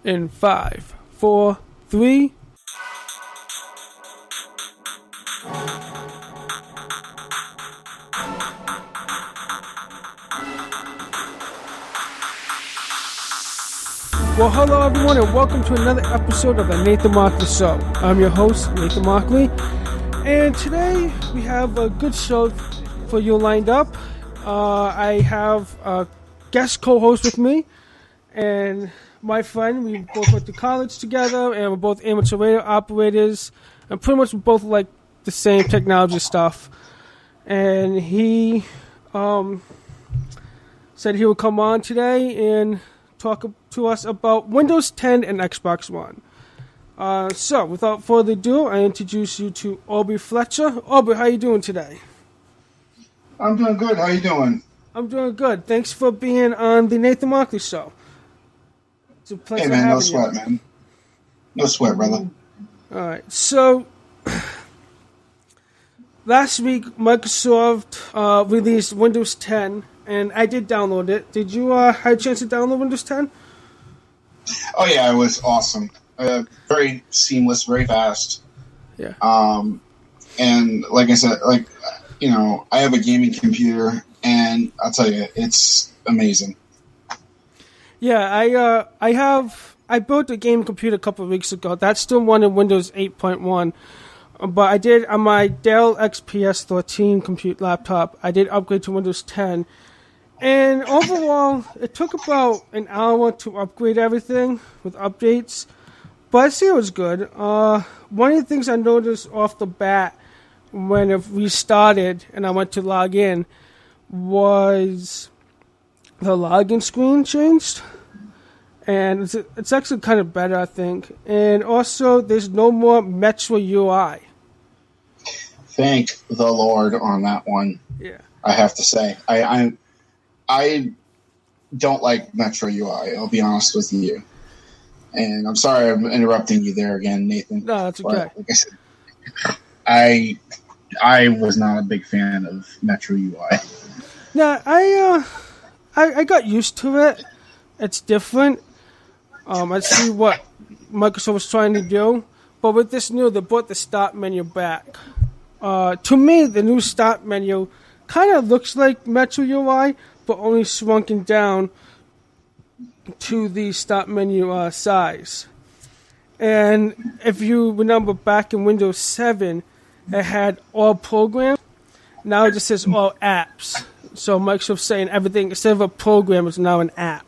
In 5, 4, 3. Well, hello everyone, and welcome to another episode of the Nathan Markley Show. I'm your host, Nathan Markley, and today we have a good show for you lined up. I have a guest co-host with me, and my friend. We both went to college together, and we're both amateur radio operators, and pretty much we both like the same technology stuff. And he said he would come on today and talk to us about Windows 10 and Xbox One. So, without further ado, I introduce you to Aubrey Fletcher. Aubrey, how you doing today? I'm doing good. How you doing? I'm doing good. Thanks for being on the Nathan Markley Show. It's a pleasure hey, man, having no sweat, you. man. No sweat, brother. All right. So, last week, Microsoft released Windows 10, and I did download it. Did you have a chance to download Windows 10? Oh, yeah, it was awesome. Very seamless, very fast. Yeah. And like I said, I have a gaming computer, and I'll tell you, it's amazing. Yeah, I built a gaming computer a couple of weeks ago. That's still running Windows 8.1. But I did, on my Dell XPS 13 laptop, I did upgrade to Windows 10. And overall, it took about an hour to upgrade everything with updates. But I see it was good. One of the things I noticed off the bat when it restarted and I went to log in was the login screen changed. And it's actually kind of better, I think. And also, there's no more Metro UI. Thank the Lord on that one. Yeah, I have to say, I don't like Metro UI. I'll be honest with you. And I'm sorry I'm interrupting you there again, Nathan. No, that's okay. But like I said, I was not a big fan of Metro UI. No, I got used to it. It's different. I see what Microsoft was trying to do, but with this new, they brought the start menu back. To me, the new start menu kind of looks like Metro UI, but only shrunken down to the start menu size. And if you remember back in Windows 7, it had all programs. Now it just says all apps. So Microsoft's saying everything, instead of a program, is now an app.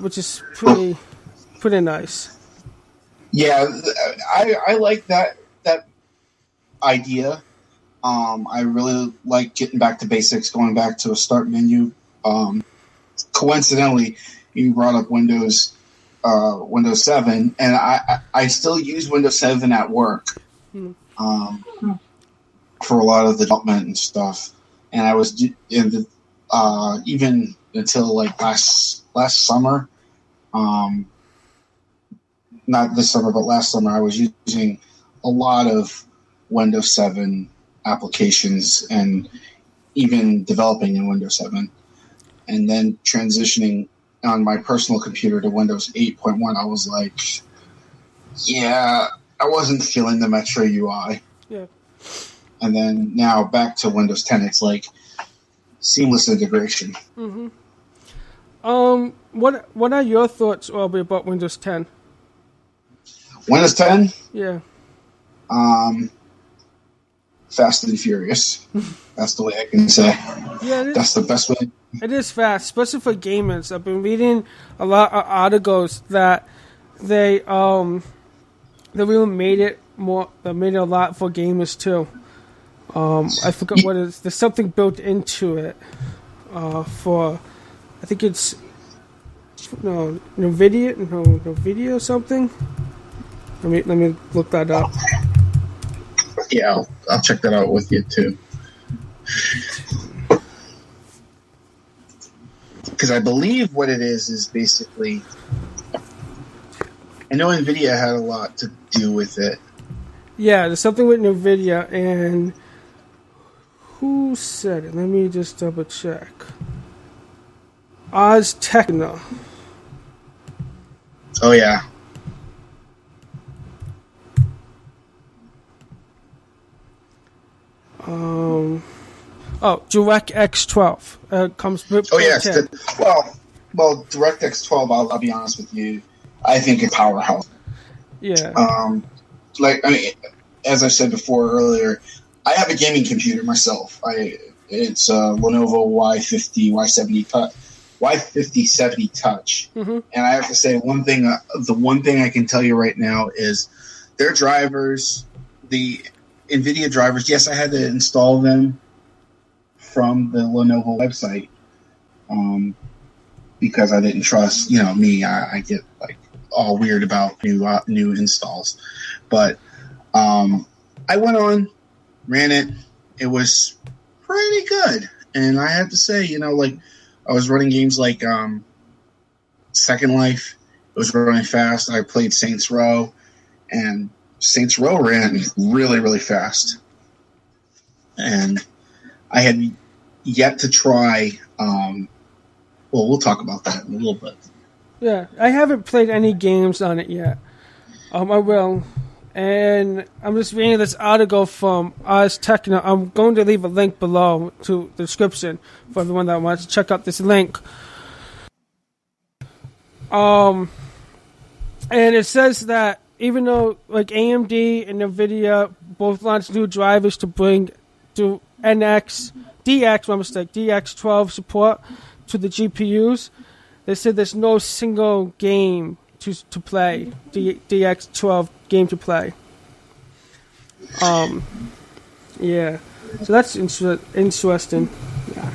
Which is pretty nice. Yeah, I like that idea. I really like getting back to basics, going back to a start menu. Coincidentally, you brought up Windows 7, and I still use Windows 7 at work for a lot of the development and stuff. And I was even until like last summer, not this summer, but last summer, I was using a lot of Windows 7 applications and even developing in Windows 7. And then transitioning on my personal computer to Windows 8.1, I was like, yeah, I wasn't feeling the Metro UI. Yeah. And then now back to Windows 10, it's like seamless integration. Mm-hmm. What are your thoughts, Aubrey, about Windows 10? Windows 10? Yeah. Fast and furious. That's the way I can say. Yeah, that's the best way. It is fast, especially for gamers. I've been reading a lot of articles that they really made it more. They made it a lot for gamers too. I forgot what it is. There's something built into it for. I think it's NVIDIA or something. Let me look that up. Yeah, I'll check that out with you too. Because I believe what it is basically, I know NVIDIA had a lot to do with it. Yeah, there's something with NVIDIA, and who said it? Let me just double check. Oz Techno. Oh yeah. DirectX 12 comes with. Oh yes. Well, DirectX 12. I'll be honest with you. I think it's powerhouse. Yeah. As I said before earlier, I have a gaming computer myself. It's a Lenovo Y5070 Touch, Mm-hmm. and I have to say one thing. The one thing I can tell you right now is their drivers, the NVIDIA drivers. Yes, I had to install them from the Lenovo website because I didn't trust. Me. I get like all weird about new installs, but I went on, ran it. It was pretty good, and I have to say, I was running games like Second Life. It was running fast. I played Saints Row, and Saints Row ran really, really fast. And I had yet to try. We'll talk about that in a little bit. Yeah, I haven't played any games on it yet. I will. And I'm just reading this article from Ars Technica. I'm going to leave a link below to the description for everyone that wants to check out this link. And it says that even though like AMD and NVIDIA both launched new drivers to bring to DX12 support to the GPUs, they said there's no single game to play, DX12 game to play. Yeah. So that's interesting. Yeah.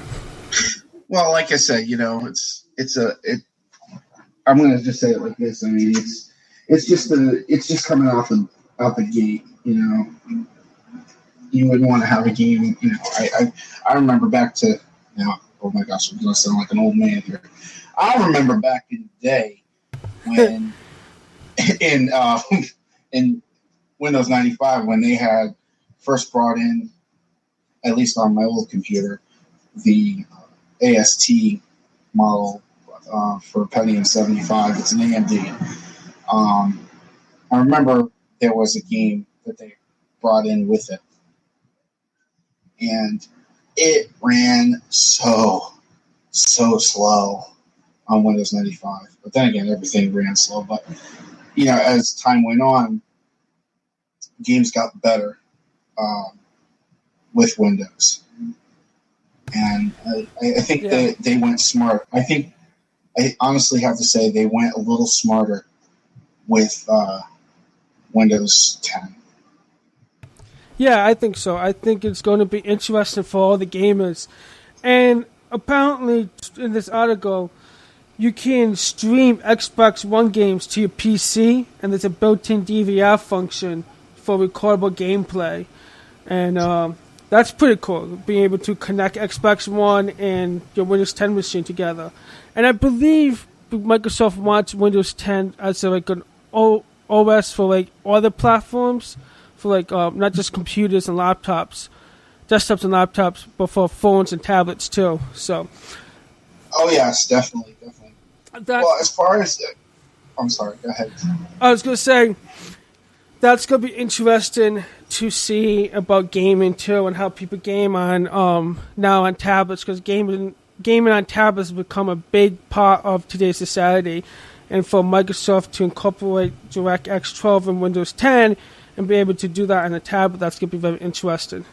Well, like I said, I'm going to just say it like this. I mean, it's just coming out the gate. You wouldn't want to have a game. I remember back to now. Oh my gosh, I'm going to sound like an old man here. I remember back in the day when in Windows 95 when they had first brought in, at least on my old computer, the AST model for Pentium 75. It's an AMD. I remember there was a game that they brought in with it, and it ran so slow on Windows 95. But then again, everything ran slow. But as time went on, games got better with Windows, and I think that they went smart. I honestly have to say they went a little smarter with Windows 10. Yeah, I think so. I think it's going to be interesting for all the gamers. And apparently, in this article, you can stream Xbox One games to your PC, and there's a built-in DVR function for recordable gameplay. And that's pretty cool, being able to connect Xbox One and your Windows 10 machine together. And I believe Microsoft wants Windows 10 as like an OS for like other platforms, for like not just computers and laptops, desktops and laptops, but for phones and tablets too. So. Oh yes, definitely. Well, as far as I'm sorry, go ahead. I was going to say that's going to be interesting to see about gaming too, and how people game on now on tablets, because gaming on tablets has become a big part of today's society, and for Microsoft to incorporate DirectX 12 and Windows 10 and be able to do that on a tablet, that's going to be very interesting.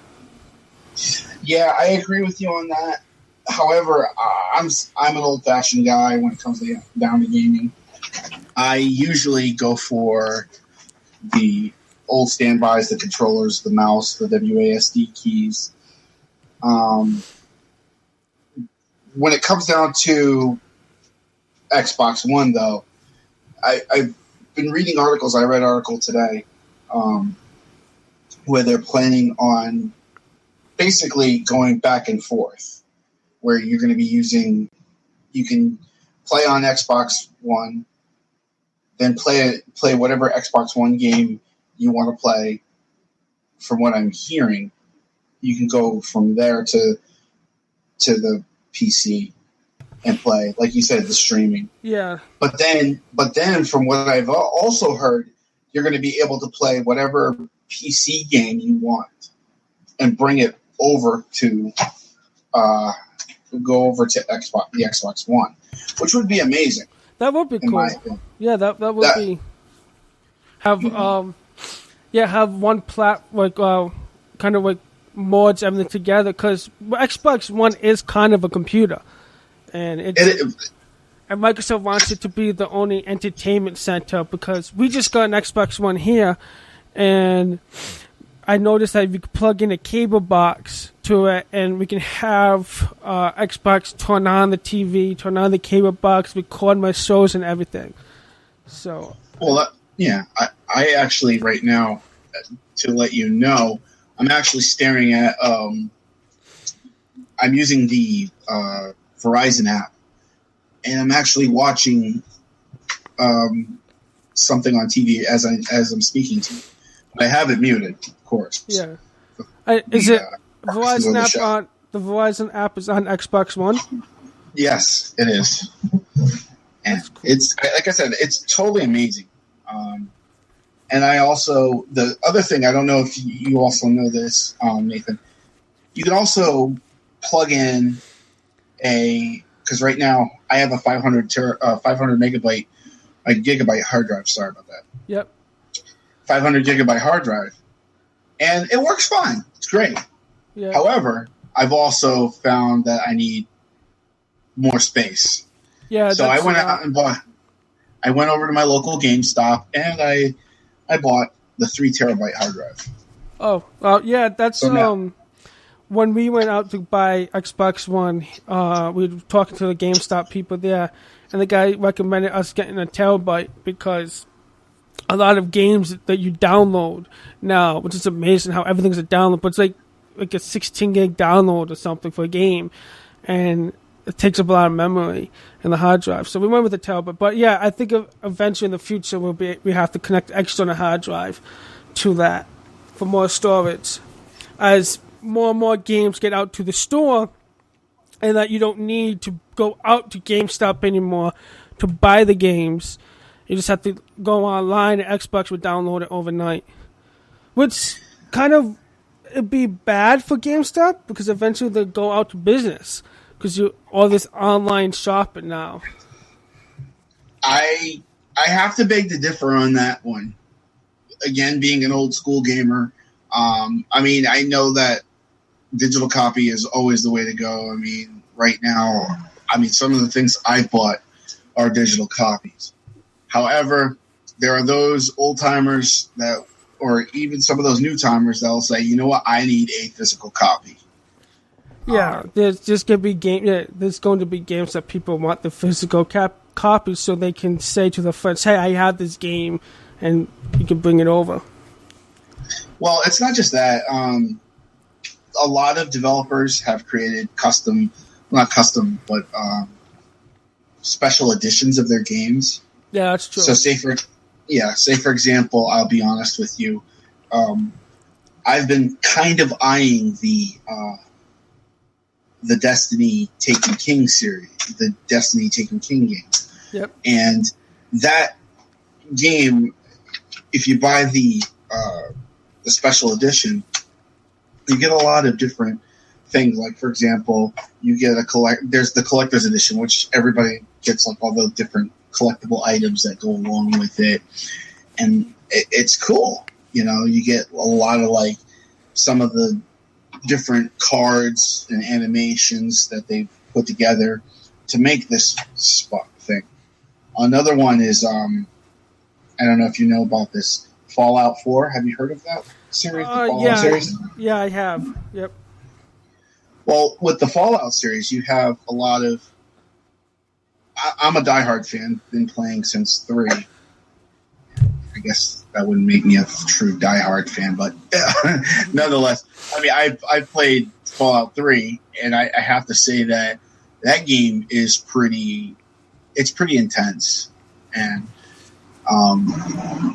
Yeah, I agree with you on that. However, I'm an old-fashioned guy when it comes down to gaming. I usually go for the old standbys, the controllers, the mouse, the WASD keys. When it comes down to Xbox One, though, I've been reading articles. I read an article today where they're planning on basically going back and forth, where you're going to be you can play on Xbox One, then play whatever Xbox One game you want to play. From what I'm hearing, you can go from there to the PC, and play, like you said, the streaming. Yeah. But then, from what I've also heard, you're going to be able to play whatever PC game you want and bring it over to go over to the Xbox One, which would be amazing. That would be cool. Yeah, that would be have have one kind of like merge everything together, because Xbox One is kind of a computer, and and Microsoft wants it to be the only entertainment center, because we just got an Xbox One here, and I noticed that if you could plug in a cable box to it, and we can have Xbox turn on the TV, turn on the cable box, record my shows and everything. So, I actually right now, to let you know, I'm actually staring at. I'm using the Verizon app, and I'm actually watching something on TV as I'm speaking to you. But I have it muted, of course. Yeah. Is it Verizon app on the Verizon app is on Xbox One? Yes, it is. And cool. It's like I said, it's totally amazing. And I also, the other thing, I don't know if you also know this, Nathan. You can also plug in because right now I have a 500 gigabyte hard drive. Sorry about that. Yep. 500 gigabyte hard drive, and it works fine. It's great. Yeah. However, I've also found that I need more space. Yeah. So I went out and bought. I went over to my local GameStop and I bought the 3 terabyte hard drive. Oh, well, yeah. That's so when we went out to buy Xbox One. We were talking to the GameStop people there, and the guy recommended us getting a terabyte because a lot of games that you download now, which is amazing how everything's a download, but it's like a 16 gig download or something for a game, and it takes up a lot of memory in the hard drive. So we went with the terabyte. But yeah, I think eventually in the future we have to connect external hard drive to that for more storage, as more and more games get out to the store, and that you don't need to go out to GameStop anymore to buy the games. You just have to go online, and Xbox would download it overnight. Which kind of, it'd be bad for GameStop, because eventually they'll go out to business, because all this online shopping now. I have to beg to differ on that one. Again, being an old school gamer, I mean, I know that digital copy is always the way to go. I mean, right now, some of the things I bought are digital copies. However, there are those old timers that, or even some of those new timers that will say, you know what, I need a physical copy. Yeah, there's going to be games that people want the physical copies, so they can say to their friends, hey, I have this game, and you can bring it over. Well, it's not just that. A lot of developers have created special editions of their games. Yeah, that's true. So say for example, I'll be honest with you. I've been kind of eyeing the Destiny Taken King series, the Destiny Taken King game. Yep. And that game, if you buy the special edition, you get a lot of different things. Like, for example, you get there's the collector's edition, which everybody gets, like all the different collectible items that go along with it, and it's cool. You know, you get a lot of like some of the different cards and animations that they've put together to make this spot thing. Another one is I don't know if you know about this, Fallout 4. Have you heard of that series? The Fallout series? Yeah, I have. Yep. Well, with the Fallout series, you have a lot of. I'm a diehard fan. Been playing since 3. I guess that wouldn't make me a true diehard fan, but nonetheless, I mean, I've played Fallout 3, and I have to say that game is pretty intense. And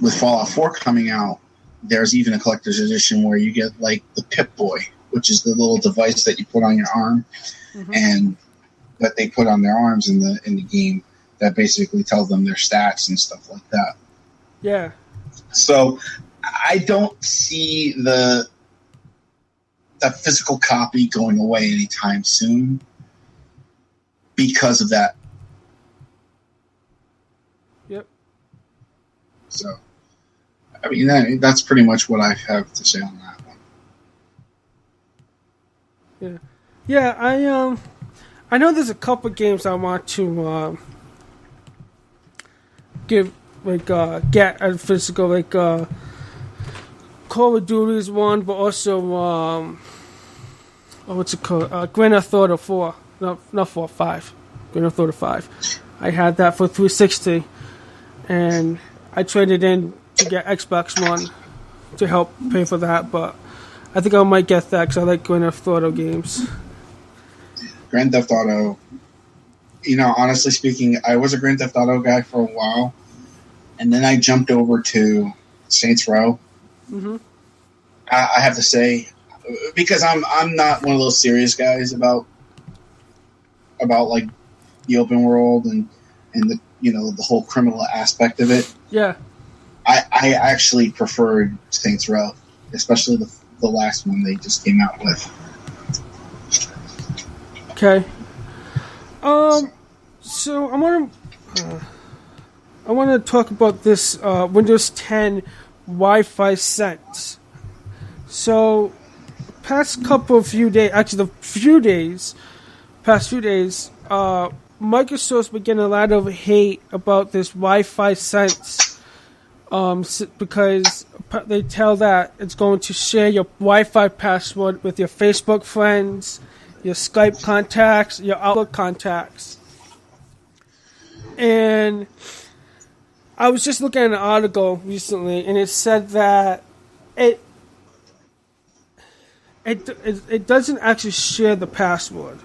with Fallout 4 coming out, there's even a collector's edition where you get like the Pip-Boy, which is the little device that you put on your arm, and that they put on their arms in the game that basically tells them their stats and stuff like that. Yeah. So I don't see the physical copy going away anytime soon because of that. Yep. So, I mean, that's pretty much what I have to say on that one. Yeah. I know there's a couple games I want to get a physical, like Call of Duty is one, but also what's it called? Grand Theft Auto 4. No, not 4, 5. Grand Theft Auto 5. I had that for 360, and I traded in to get Xbox One to help pay for that, but I think I might get that because I like Grand Theft Auto games. Grand Theft Auto, honestly speaking, I was a Grand Theft Auto guy for a while, and then I jumped over to Saints Row. Mm-hmm. I have to say, because I'm not one of those serious guys about like the open world and the the whole criminal aspect of it. Yeah. I actually preferred Saints Row, especially the last one they just came out with. Okay. So I want to talk about this Windows 10 Wi-Fi sense. So, past few days, Microsoft's been getting a lot of hate about this Wi-Fi sense, because they tell that it's going to share your Wi-Fi password with your Facebook friends, your Skype contacts, your Outlook contacts. And I was just looking at an article recently, and it said that it doesn't actually share the password.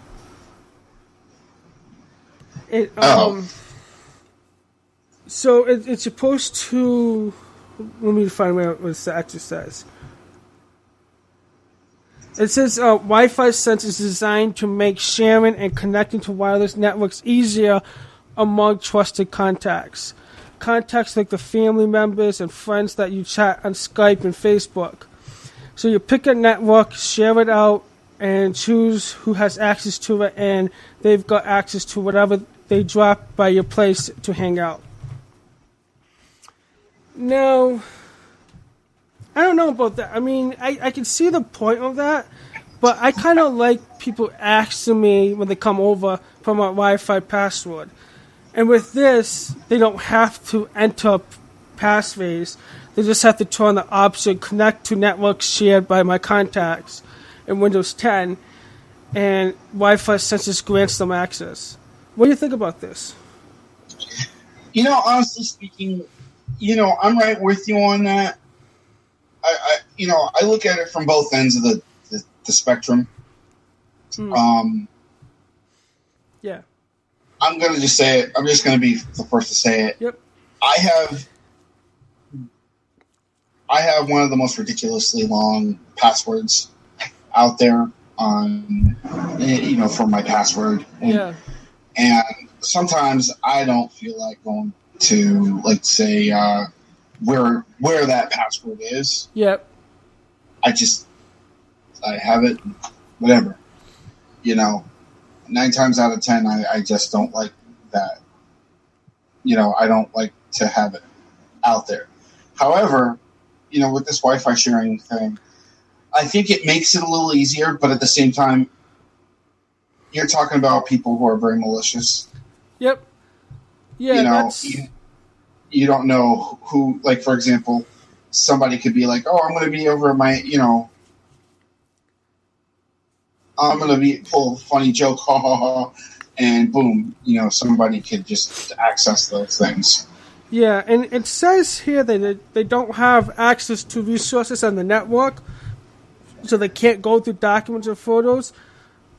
So it's supposed to. Let me find what it actually says. It says Wi-Fi sense is designed to make sharing and connecting to wireless networks easier among trusted contacts. Contacts like the family members and friends that you chat on Skype and Facebook. So you pick a network, share it out, and choose who has access to it, and they've got access to whatever they drop by your place to hang out. Now, I don't know about that. I mean, I can see the point of that, but I kind of like people asking me when they come over for my Wi-Fi password. And with this, they don't have to enter passphrase. They just have to turn the option connect to networks shared by my contacts in Windows 10, and Wi-Fi sense grants them access. What do you think about this? Honestly speaking, I'm right with you on that. I look at it from both ends of the spectrum. Yeah. I'm going to just say it. I'm just going to be the first to say it. Yep. I have one of the most ridiculously long passwords out there on, for my password. Yeah. And sometimes I don't feel like going to, like, say, where that password is. Yep. I have it, whatever. 9 times out of 10, I just don't like that. I don't like to have it out there. However, with this Wi-Fi sharing thing, I think it makes it a little easier, but at the same time, you're talking about people who are very malicious. Yep. Yeah, you don't know who, like, for example, somebody could be like, oh, I'm going to be over at my, I'm going to pull a funny joke, ha ha ha, and boom, somebody could just access those things. Yeah, and it says here that they don't have access to resources on the network, so they can't go through documents or photos.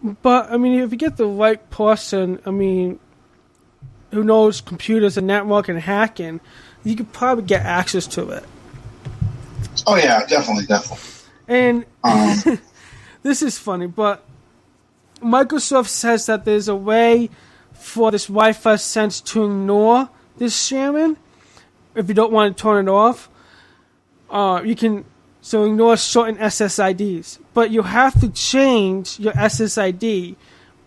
But, I mean, if you get the right person, I mean, who knows computers and network and hacking, you could probably get access to it. Oh, yeah, definitely. And this is funny, but Microsoft says that there's a way for this Wi-Fi Sense to ignore this sharing. If you don't want to turn it off, you can ignore certain SSIDs. But you have to change your SSID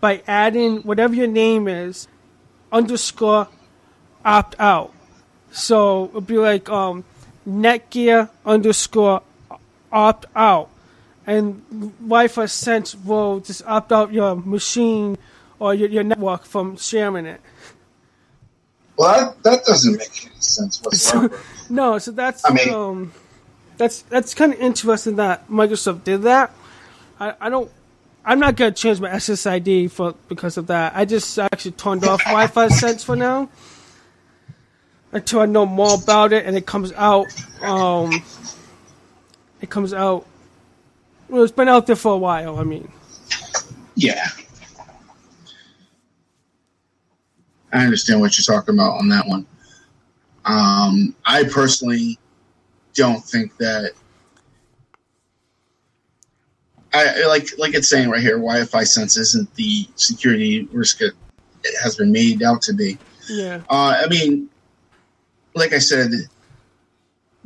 by adding whatever your name is, _ opt out. So it'll be like Netgear _ opt out. And Wi-Fi Sense will just opt out your machine or your network from sharing it. Well, that doesn't make any sense whatsoever. No, so that's that's kind of interesting that Microsoft did that. I'm not gonna change my SSID because of that. I just actually turned off Wi-Fi Sense for now until I know more about it, and it comes out. It comes out. Well, it's been out there for a while. I mean, yeah, I understand what you're talking about on that one. I personally don't think that. I like it's saying right here, Wi-Fi Sense isn't the security risk it has been made out to be. Yeah. I mean, like I said,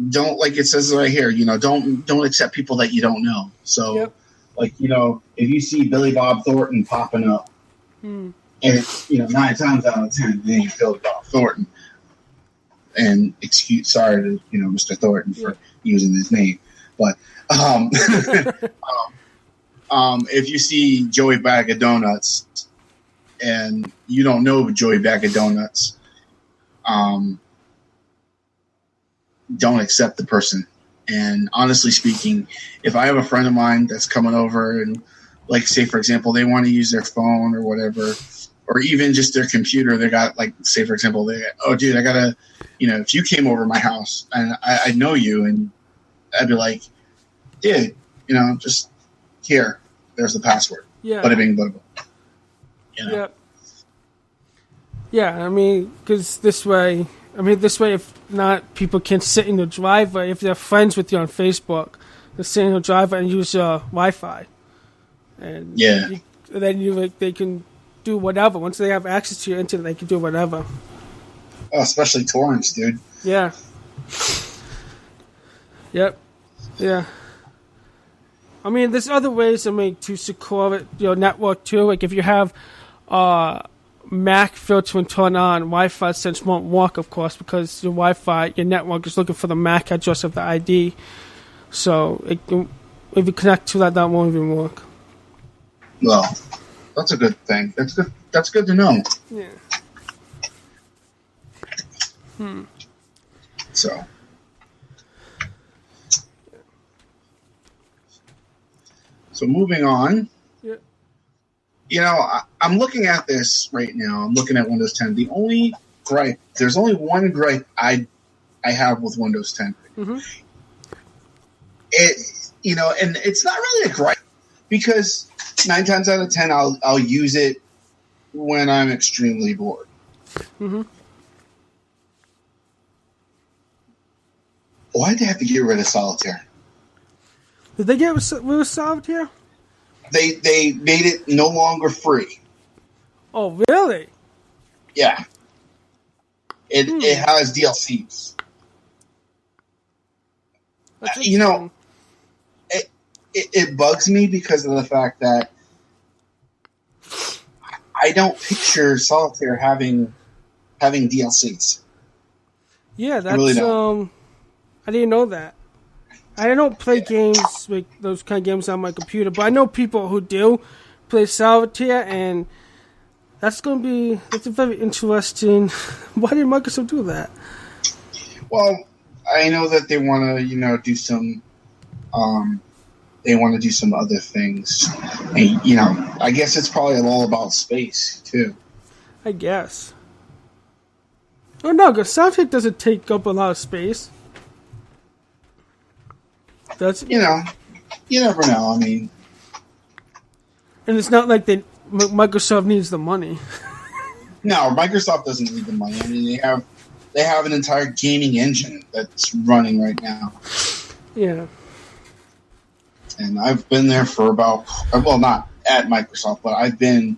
don't, like it says right here, don't accept people that you don't know. So, yep. Like, if you see Billy Bob Thornton popping up, and it's, 9 times out of 10, it ain't Billy Bob Thornton. And sorry to, Mr. Thornton for using his name, but if you see Joey Bag of Donuts and you don't know Joey Bag of Donuts, don't accept the person. And honestly speaking, if I have a friend of mine that's coming over and, like, say, for example, they want to use their phone or whatever, or even just their computer, they got, like, say, for example, oh, dude, I got to, if you came over my house and I know you, and I'd be like, dude, just here, there's the password. Yeah. Bada bing, bada boom. Yeah. Yeah, I mean, because this way, if not, people can sit in the driveway. If they're friends with you on Facebook, they'll sit in the driveway and use Wi-Fi. And they can do whatever. Once they have access to your internet, they can do whatever. Oh, especially torrents, dude. Yeah. Yep. Yeah. I mean, there's other ways to secure your network too. Like if you have Mac filter and turn on, Wi-Fi Sense won't work, of course, because your Wi-Fi, your network is looking for the MAC address of the ID. So if you connect to that won't even work. Well, that's a good thing. That's good. That's good to know. Yeah. So. So moving on. Yeah. I'm looking at this right now. I'm looking at Windows 10. There's only one gripe I have with Windows 10. Mm-hmm. And it's not really a gripe because 9 times out of 10 I'll use it when I'm extremely bored. Mm-hmm. Why'd they have to get rid of Solitaire? Did they get rid of Solitaire? They made it no longer free. Oh, really? Yeah. It has DLCs. It bugs me because of the fact that I don't picture Solitaire having DLCs. Yeah, that's I really don't. I didn't know that. I don't play games like those kind of games on my computer, but I know people who do play Solitaire, and that's a very interesting. Why did Microsoft do that? Well, I know that they want to, do some. They want to do some other things, and I guess it's probably all about space too. I guess. Oh no, because Solitaire doesn't take up a lot of space. That's you never know. I mean, and it's not like Microsoft needs the money. No, Microsoft doesn't need the money. I mean, they have an entire gaming engine that's running right now. Yeah. And I've been there for not at Microsoft, but I've been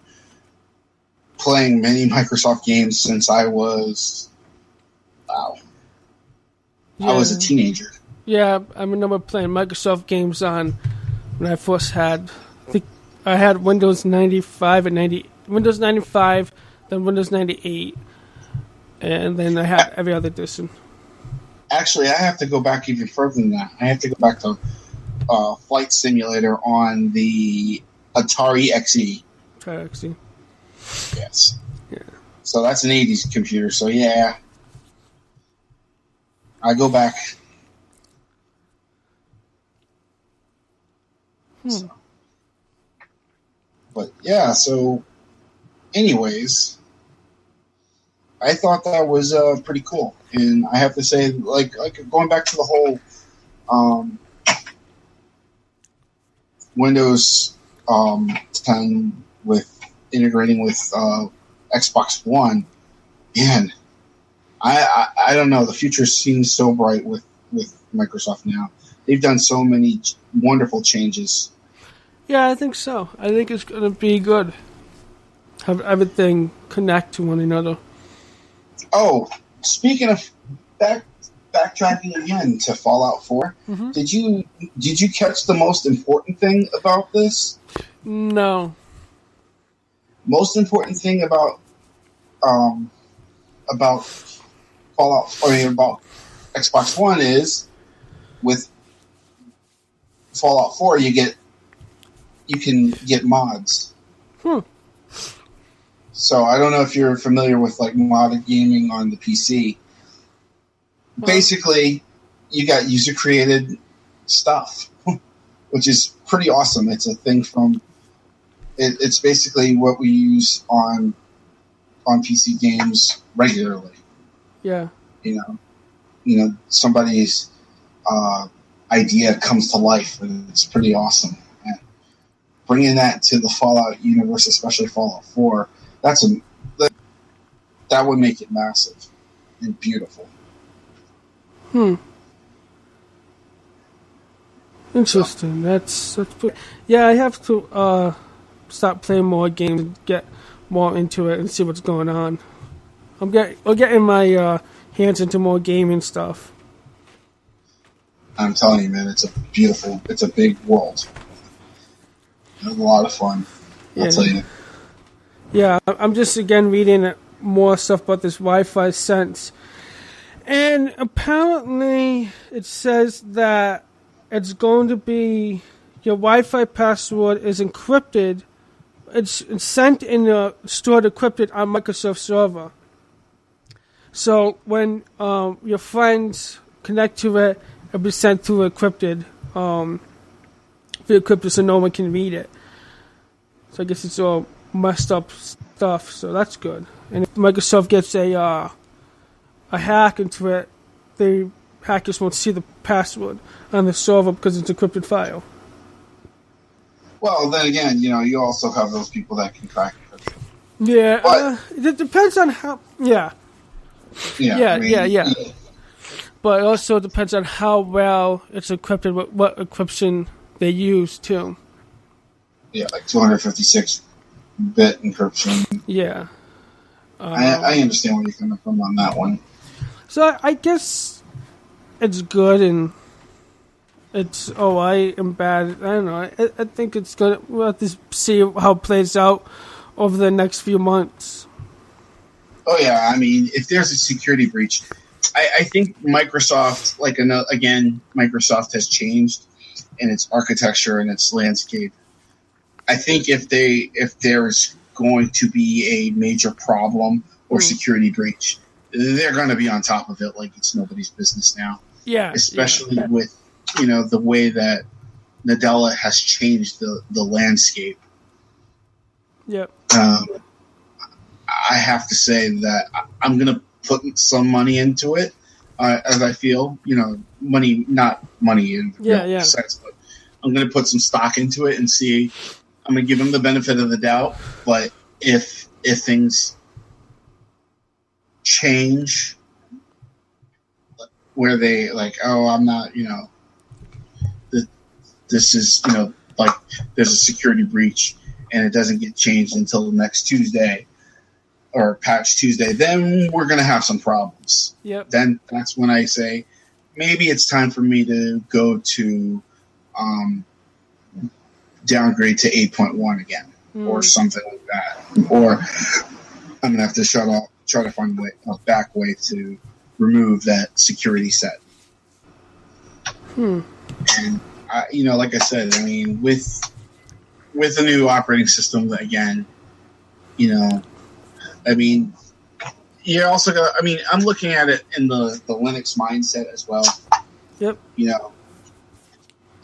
playing many Microsoft games since I was I was a teenager. Yeah, I remember playing Microsoft games on when I first had. I think I had Windows 95 and Windows 95, then Windows 98, and then I had every other edition. Actually, I have to go back even further than that. I have to go back to Flight Simulator on the Atari XE. Atari XE. Yes. Yeah. So that's an 80s computer. So yeah, I go back. So. But yeah, so anyways, I thought that was pretty cool. And I have to say, like going back to the whole Windows 10 with integrating with Xbox One, man, I don't know. The future seems so bright with Microsoft now. They've done so many wonderful changes. Yeah, I think so. I think it's going to be good. Have everything connect to one another. Oh, speaking of backtracking again to Fallout 4, did you catch the most important thing about this? No. Most important thing about Fallout, about Xbox One is with Fallout 4 you can get mods. So I don't know if you're familiar with like modded gaming on the PC. Basically, you got user created stuff, which is pretty awesome. It's a thing from it's basically what we use on PC games regularly. Yeah. You know, somebody's idea comes to life, and it's pretty awesome. And bringing that to the Fallout universe, especially Fallout 4, that would make it massive and beautiful. Interesting. That's pretty. Yeah, I have to start playing more games and get more into it and see what's going on. I'm getting my hands into more gaming stuff. I'm telling you, man, it's a big world. It's a lot of fun. I'll tell you. Yeah, I'm just again reading more stuff about this Wi-Fi Sense, and apparently it says that it's going to be your Wi-Fi password is encrypted. It's sent in a stored encrypted on Microsoft server. So when your friends connect to it, it'll be sent through encrypted, so no one can read it. So I guess it's all messed up stuff. So that's good. And if Microsoft gets a hack into it, the hackers won't see the password on the server because it's an encrypted file. Well, then again, you also have those people that can crack it. Yeah, it depends on how. Yeah. Yeah. But it also depends on how well it's encrypted, what encryption they use too. Yeah, like 256-bit encryption. Yeah. I understand where you're coming from on that one. So I guess it's good and it's alright and bad. I don't know. I think it's good. We'll have to see how it plays out over the next few months. Oh yeah, I mean, if there's a security breach, I think Microsoft, Microsoft has changed in its architecture and its landscape. I think if there's going to be a major problem or security breach, they're going to be on top of it like it's nobody's business now. Yeah, especially with the way that Nadella has changed the landscape. Yep. I have to say that I'm going to put some money into it, as I feel, money, not money in real sense, but I'm going to put some stock into it and see. I'm going to give them the benefit of the doubt, but if things change where they I'm not, this is, there's a security breach and it doesn't get changed until next Tuesday or patch Tuesday, then we're going to have some problems. Yep. Then that's when I say maybe it's time for me to go to downgrade to 8.1 again or something like that. Or I'm going to have to try to find a back way to remove that security set. And, like I said, I mean, with the new operating system, again, I mean, you're also going to, I mean, I'm looking at it in the Linux mindset as well. Yep.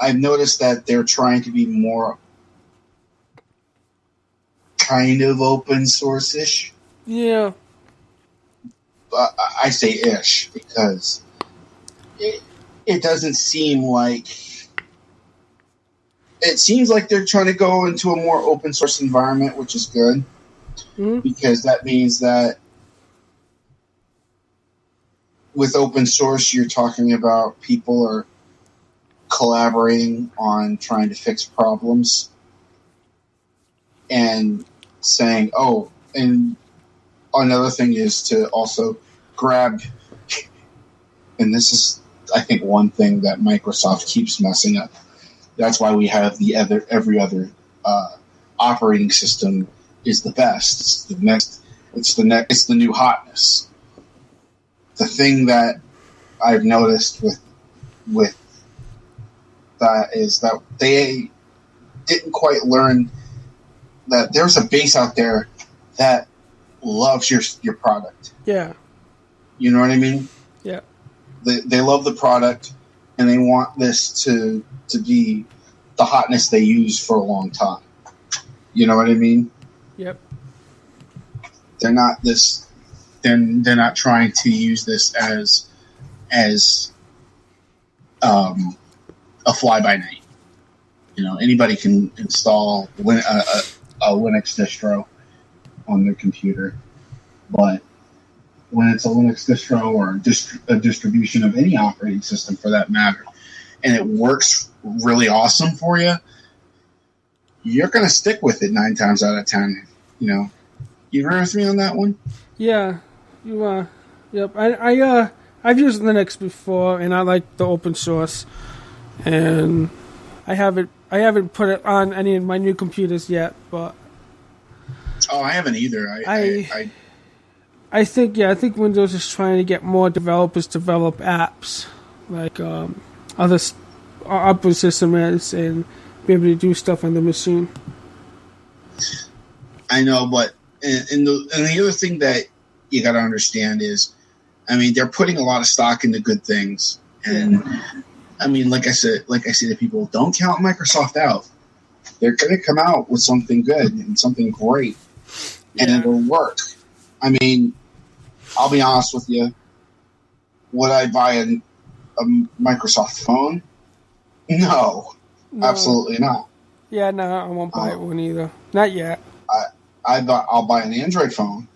I've noticed that they're trying to be more kind of open source-ish. Yeah. But I say ish because it doesn't seem like... It seems like they're trying to go into a more open source environment, which is good. Because that means that with open source, you're talking about people are collaborating on trying to fix problems and saying, oh, and another thing is to also grab, and this is, I think, one thing that Microsoft keeps messing up. That's why we have every other operating system is the best. It's the new hotness. The thing that I've noticed with that is that they didn't quite learn that there's a base out there that loves your product. Yeah. You know what I mean? Yeah. They love the product and they want this to be the hotness they use for a long time. You know what I mean? Yep. They're not trying to use this as a fly by night. Anybody can install a Linux distro on their computer, but when it's a Linux distro or a distribution of any operating system for that matter, and it works really awesome for you, you're going to stick with it 9 times out of 10. You agree with me on that one? Yeah, you are. Yep. I've used Linux before, and I like the open source, and I haven't put it on any of my new computers yet, but I haven't either. I think Windows is trying to get more developers to develop apps like other operating system is and be able to do stuff on the machine. I know, but and the other thing that you got to understand is, I mean, they're putting a lot of stock into good things, and I mean, like I say to people, don't count Microsoft out. They're going to come out with something good and something great, and it'll work. I mean, I'll be honest with you. Would I buy a Microsoft phone? No, absolutely not. Yeah, no, I won't buy one either. Not yet. I'll buy an Android phone,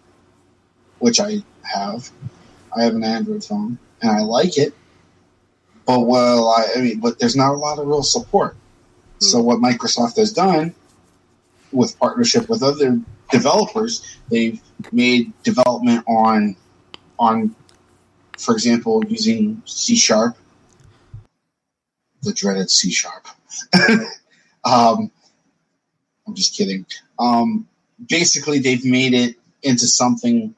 which I have. I have an Android phone, and I like it. But but there's not a lot of real support. So what Microsoft has done, with partnership with other developers, they've made development on, for example, using C#, the dreaded C#. I'm just kidding. Basically, they've made it into something,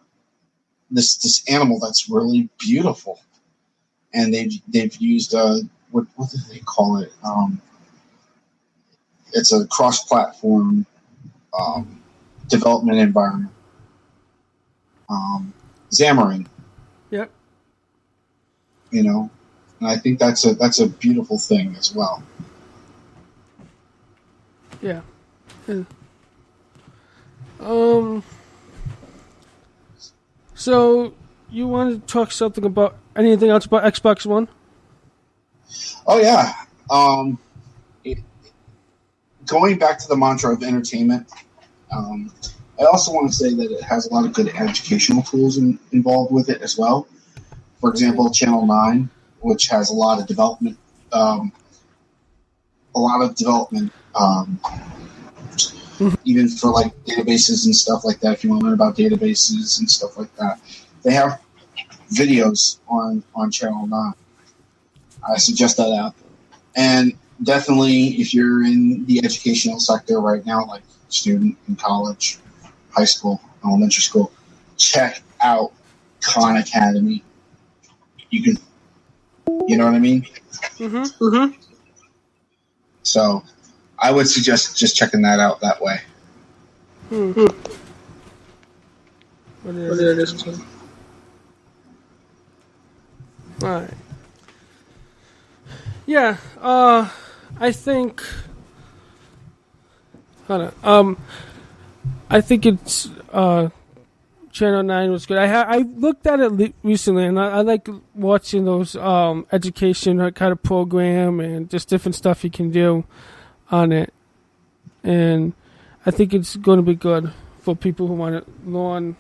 this animal that's really beautiful, and they've used what do they call it? It's a cross-platform development environment. Xamarin. Yep. And I think that's a beautiful thing as well. Yeah. So you want to talk something about anything else about Xbox One? Oh yeah. Going back to the mantra of entertainment, I also want to say that it has a lot of good educational tools involved with it as well. For example, Channel 9, which has a lot of development even for like databases and stuff like that. If you want to learn about databases and stuff like that, they have videos on Channel 9. I suggest that app. And definitely, if you're in the educational sector right now, like student in college, high school, elementary school, check out Khan Academy. You can, you know what I mean? Mm-hmm. Mm-hmm. So I would suggest just checking that out that way. What it is. All right. Yeah. I think. Hold on. I think it's Channel 9 was good. I looked at it recently, and I like watching those education kind of program and just different stuff you can do on it. And I think it's going to be good for people who want to learn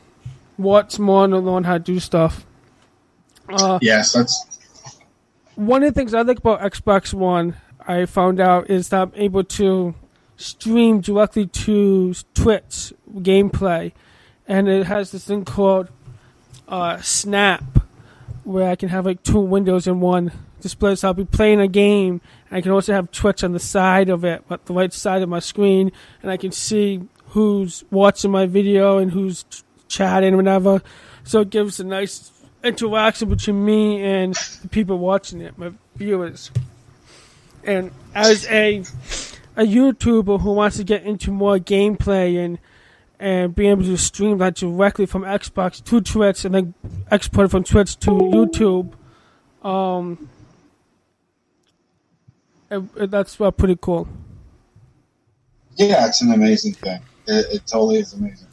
what's more and learn how to do stuff. Yes, that's one of the things I like about Xbox One. I found out is that I'm able to stream directly to Twitch gameplay, and it has this thing called Snap, where I can have like two windows in one display. So I'll be playing a game, and I can also have Twitch on the side of it, but the right side of my screen, and I can see who's watching my video and who's chatting or whatever. So it gives a nice interaction between me and the people watching it, my viewers. And as a YouTuber who wants to get into more gameplay and be able to stream that directly from Xbox to Twitch and then export it from Twitch to YouTube, that's pretty cool. Yeah, it's an amazing thing. It totally is amazing.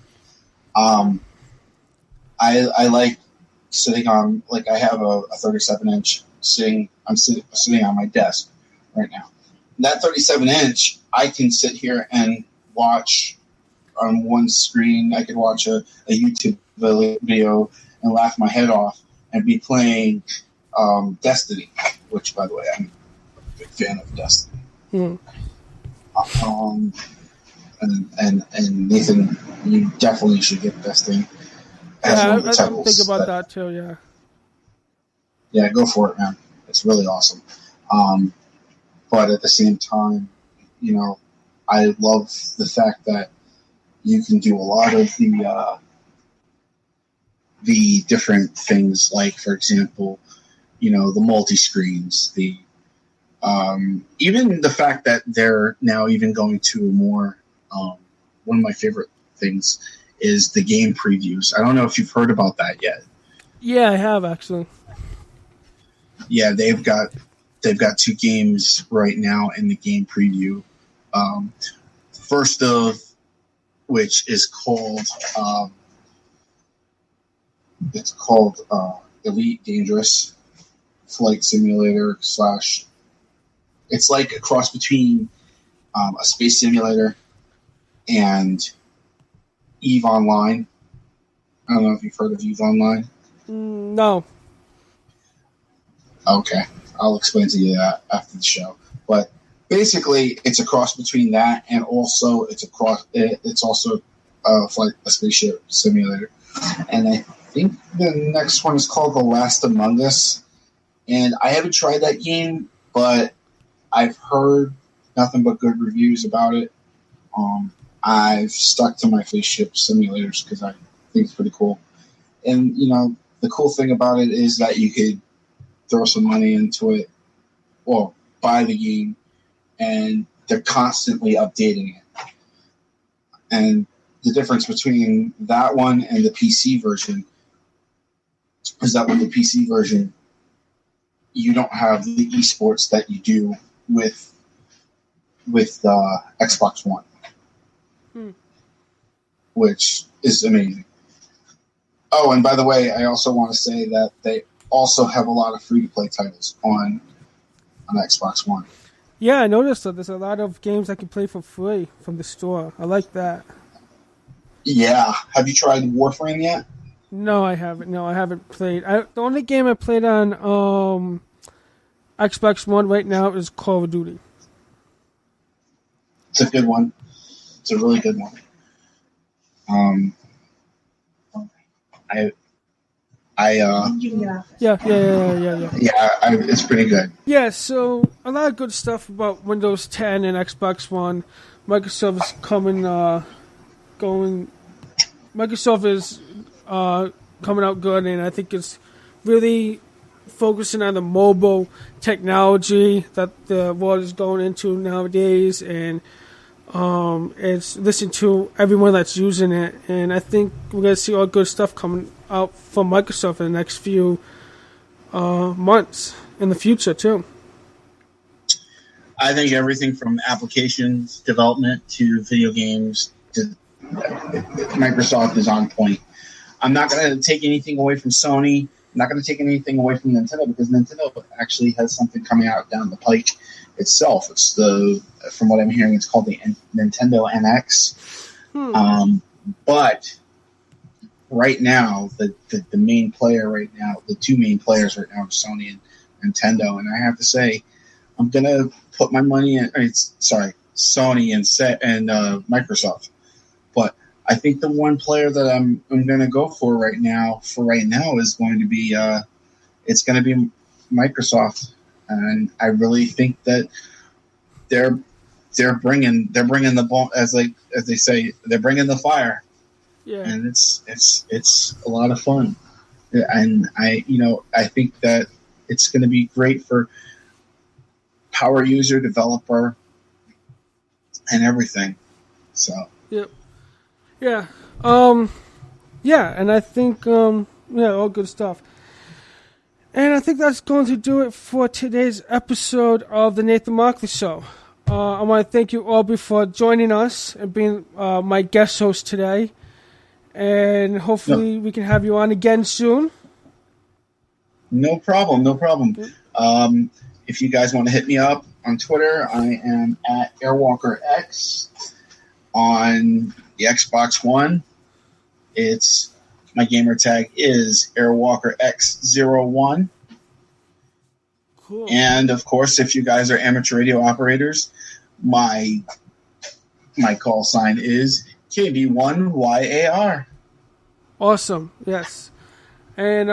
I like sitting on, like, I have a 37-inch I'm sitting on my desk right now. That 37-inch, I can sit here and watch on one screen. I could watch a YouTube video and laugh my head off and be playing Destiny, which, by the way, I'm a big fan of Destiny. And Nathan, you definitely should get Destiny. Yeah, I think about that too. Yeah. Yeah, go for it, man. It's really awesome. But at the same time, you know, I love the fact that you can do a lot of the different things, like, for example, you know, the multi-screens, even the fact that they're now even going to a more, one of my favorite things is the game previews. I don't know if you've heard about that yet. Yeah, I have, actually. Yeah, they've got two games right now in the game preview. First of which is called Elite Dangerous Flight Simulator / it's like a cross between a space simulator and EVE Online. I don't know if you've heard of EVE Online. No. Okay, I'll explain to you that after the show. But basically, it's a cross between that and also it's also a spaceship simulator. And I think the next one is called The Last Among Us. And I haven't tried that game, but I've heard nothing but good reviews about it. I've stuck to my spaceship simulators because I think it's pretty cool. And, you know, the cool thing about it is that you could throw some money into it or buy the game, and they're constantly updating it. And the difference between that one and the PC version is that with the PC version, you don't have the esports that you do with Xbox One, which is amazing. Oh, and by the way, I also want to say that they also have a lot of free-to-play titles on Xbox One. Yeah, I noticed that there's a lot of games I can play for free from the store. I like that. Yeah. Have you tried Warframe yet? No, I haven't. No, I haven't played. The only game I played on Xbox One right now is Call of Duty. It's a good one. It's a really good one. I Yeah. it's pretty good. Yeah, so a lot of good stuff about Windows 10 and Xbox One. Microsoft is Microsoft is coming out good, and I think it's really focusing on the mobile technology that the world is going into nowadays, and it's listening to everyone that's using it, and I think we're going to see all good stuff coming out from Microsoft in the next few months in the future too. I think everything from applications development to video games to Microsoft is on point. I'm not going to take anything away from Sony. I'm not going to take anything away from Nintendo because Nintendo actually has something coming out down the pike itself. It's from what I'm hearing, it's called the Nintendo NX. But right now, the main player right now, the two main players right now are Sony and Nintendo. And I have to say, I'm going to put my money in, Sony and Microsoft. But I think the one player that I'm going to go for right now is going to be it's going to be Microsoft, and I really think that they're bringing the ball, as they say, they're bringing the fire. Yeah, and it's a lot of fun, and I think that it's going to be great for power user, developer, and everything. So. Yep. Yeah. Yeah, and I think all good stuff. And I think that's going to do it for today's episode of the Nathan Markley Show. I want to thank you, Aubrey, for joining us and being my guest host today. And hopefully we can have you on again soon. No problem. If you guys want to hit me up on Twitter, I am at AirwalkerX. On the Xbox One, it's my gamer tag is AirwalkerX01. Cool. And of course, if you guys are amateur radio operators, my call sign is KB1YAR. Awesome. Yes. And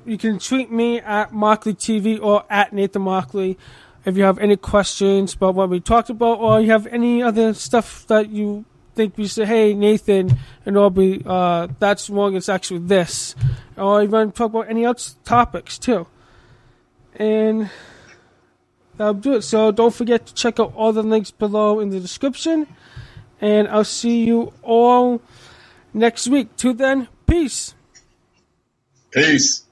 you can tweet me at Markley TV or at Nathan Markley if you have any questions about what we talked about, or you have any other stuff that you think we say, hey, Nathan and Aubrey, that's wrong, it's actually this. Or you want to talk about any other topics too. And that'll do it. So don't forget to check out all the links below in the description. And I'll see you all next week. Till then, peace. Peace.